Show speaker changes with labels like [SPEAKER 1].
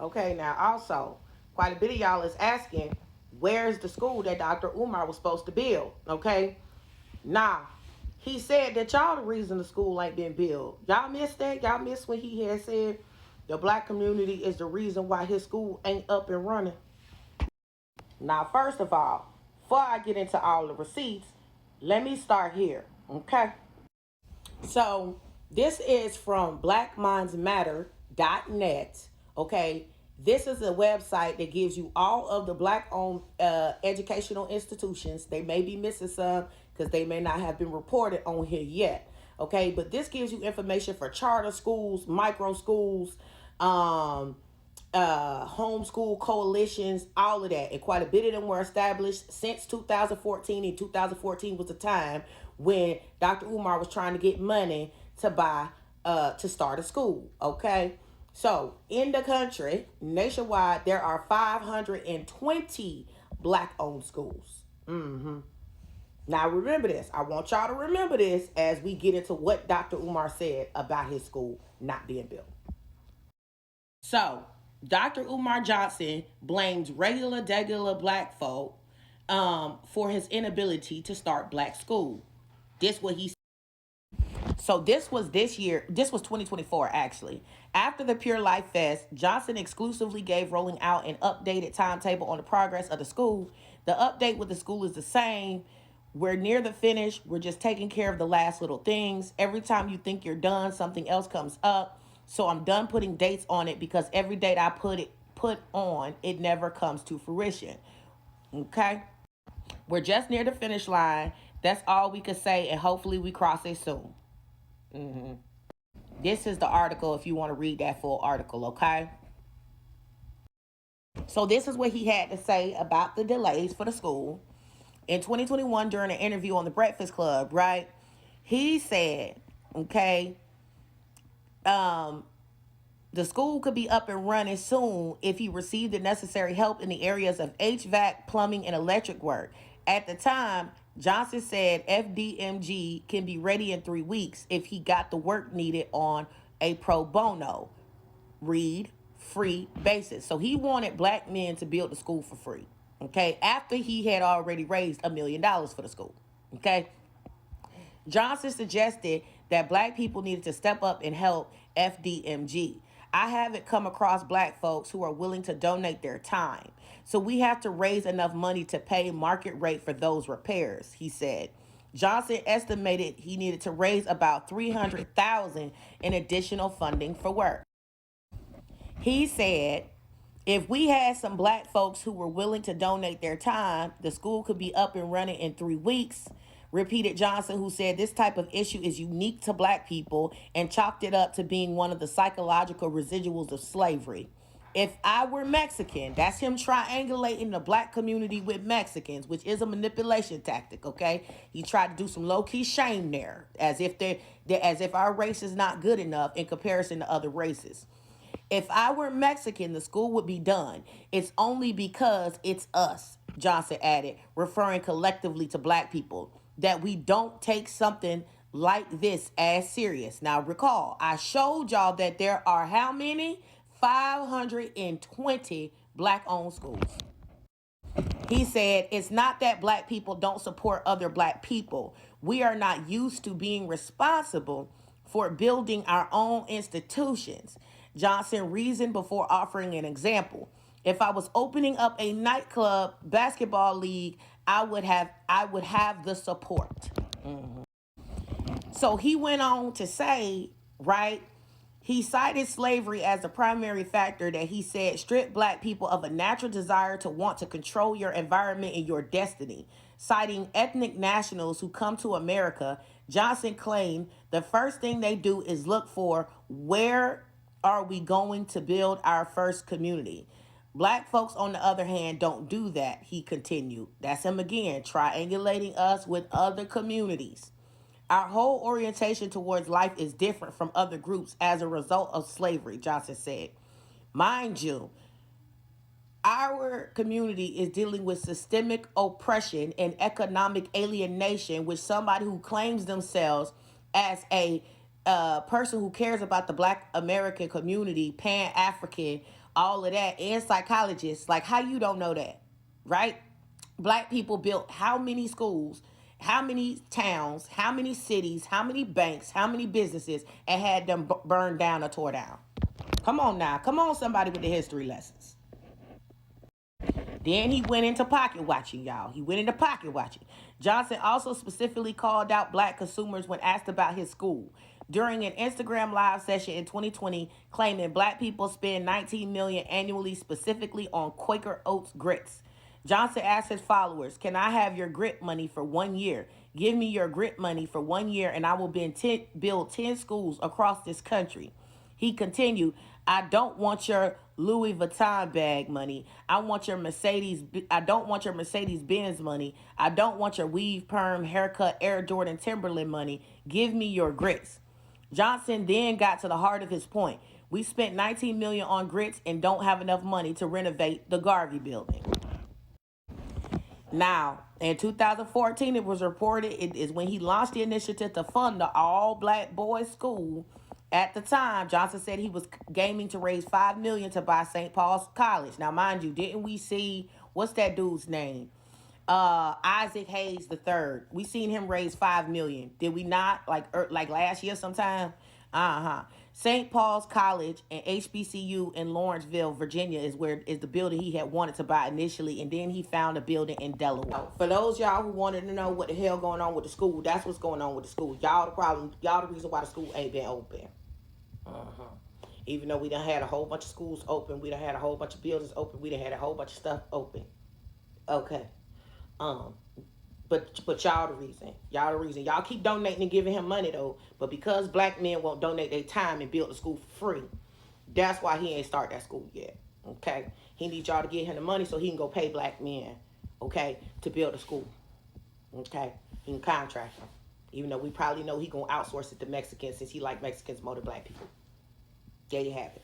[SPEAKER 1] Okay, now also, quite a bit of y'all is asking, where's the school that Dr. Umar was supposed to build? Okay, nah, he said that y'all the reason the school ain't been built. Y'all missed that? Y'all missed when he had said the black community is the reason why his school ain't up and running? Now, first of all, before I get into all the receipts, let me start here, okay? So, this is from blackmindsmatter.net, okay? This is a website that gives you all of the black owned educational institutions. They may be missing some because they may not have been reported on here yet, okay? But this gives you information for charter schools, micro schools, um, homeschool coalitions, all of that. And quite a bit of them were established since 2014. And 2014 was the time when Dr. Umar was trying to get money to buy, to start a school. Okay. So in the country, nationwide, there are 520 black owned schools. Now remember this. I want y'all to remember this as we get into what Dr. Umar said about his school not being built. So, Dr. Umar Johnson blames regular black folk for his inability to start black school. This what he so this was this year. This was 2024 actually. After the Pure Life Fest, Johnson exclusively gave rolling out an updated timetable on the progress of the school. The update with the school is the same. We're near the finish. We're just taking care of the last little things. Every time you think you're done, something else comes up. So I'm done putting dates on it because every date I put on, it never comes to fruition. Okay? We're just near the finish line. That's all we could say, and hopefully we cross it soon. This is the article if you want to read that full article, okay? So this is what he had to say about the delays for the school. In 2021, during an interview on the Breakfast Club, right? He said, okay, um, the school could be up and running soon if he received the necessary help in the areas of HVAC, plumbing, and electric work. At the time, Johnson said FDMG can be ready in 3 weeks if he got the work needed on a pro bono, read, free basis. So he wanted black men to build the school for free, okay, after he had already raised $1 million for the school, okay? Johnson suggested that black people needed to step up and help FDMG. I haven't come across black folks who are willing to donate their time. So we have to raise enough money to pay market rate for those repairs, he said. Johnson estimated he needed to raise about $300,000 in additional funding for work. He said, if we had some black folks who were willing to donate their time, the school could be up and running in 3 weeks, repeated Johnson, who said this type of issue is unique to black people and chalked it up to being one of the psychological residuals of slavery. If I were Mexican, that's him triangulating the black community with Mexicans, which is a manipulation tactic, okay? He tried to do some low-key shame there, as if as if our race is not good enough in comparison to other races. If I were Mexican, the school would be done. It's only because it's us, Johnson added, referring collectively to black people, that we don't take something like this as serious. Now, recall, I showed y'all that there are how many? 520 black-owned schools. He said, it's not that black people don't support other black people. We are not used to being responsible for building our own institutions. Johnson reasoned before offering an example. If I was opening up a nightclub basketball league, I would have the support. So he went on to say, right, he cited slavery as the primary factor that he said stripped black people of a natural desire to want to control your environment and your destiny. Citing ethnic nationals who come to America, Johnson claimed the first thing they do is look for where are we going to build our first community. Black folks, on the other hand, don't do that, he continued. That's him again, triangulating us with other communities. Our whole orientation towards life is different from other groups as a result of slavery, Johnson said. Mind you, our community is dealing with systemic oppression and economic alienation with somebody who claims themselves as a person who cares about the black American community, pan-African, all of that, and psychologists. Like, how you don't know that, right? Black people built how many schools, how many towns, how many cities, how many banks, how many businesses, and had them burned down or tore down? Come on now. Come on, somebody with the history lessons. Then he went into pocket watching, y'all. He went into pocket watching. Johnson also specifically called out black consumers when asked about his school. During an Instagram live session in 2020, claiming black people spend 19 million annually specifically on Quaker Oats grits. Johnson asked his followers, "Can I have your grit money for 1 year? Give me your grit money for 1 year and I will build 10 schools across this country." He continued, "I don't want your Louis Vuitton bag money. I don't want your Mercedes Benz money. I don't want your weave perm haircut Air Jordan Timberland money. Give me your grits." Johnson then got to the heart of his point. "We spent 19 million on grits and don't have enough money to renovate the Garvey building." Now, in 2014, it was reported it is when he launched the initiative to fund the all black boys school. At the time, Johnson said he was gaming to raise 5 million to buy St. Paul's College. Now, mind you, didn't we see what's that dude's name? Isaac Hayes the third. We seen him raise 5 million. Did we not? Like last year sometime? Uh-huh. St. Paul's College and HBCU in Lawrenceville, Virginia is the building he had wanted to buy initially, and then he found a building in Delaware. For those y'all who wanted to know what the hell going on with the school, that's what's going on with the school. Y'all the problem. Y'all the reason why the school ain't been open. Uh-huh. Even though we done had a whole bunch of schools open, we done had a whole bunch of buildings open, we done had a whole bunch of stuff open. Okay. Um, but y'all the reason. Y'all the reason. Y'all keep donating and giving him money though. But because black men won't donate their time and build the school for free, that's why he ain't start that school yet. Okay? He needs y'all to give him the money so he can go pay black men, okay, to build a school. Okay? He can contract them. Even though we probably know he gonna outsource it to Mexicans since he like Mexicans more than black people. There you have it.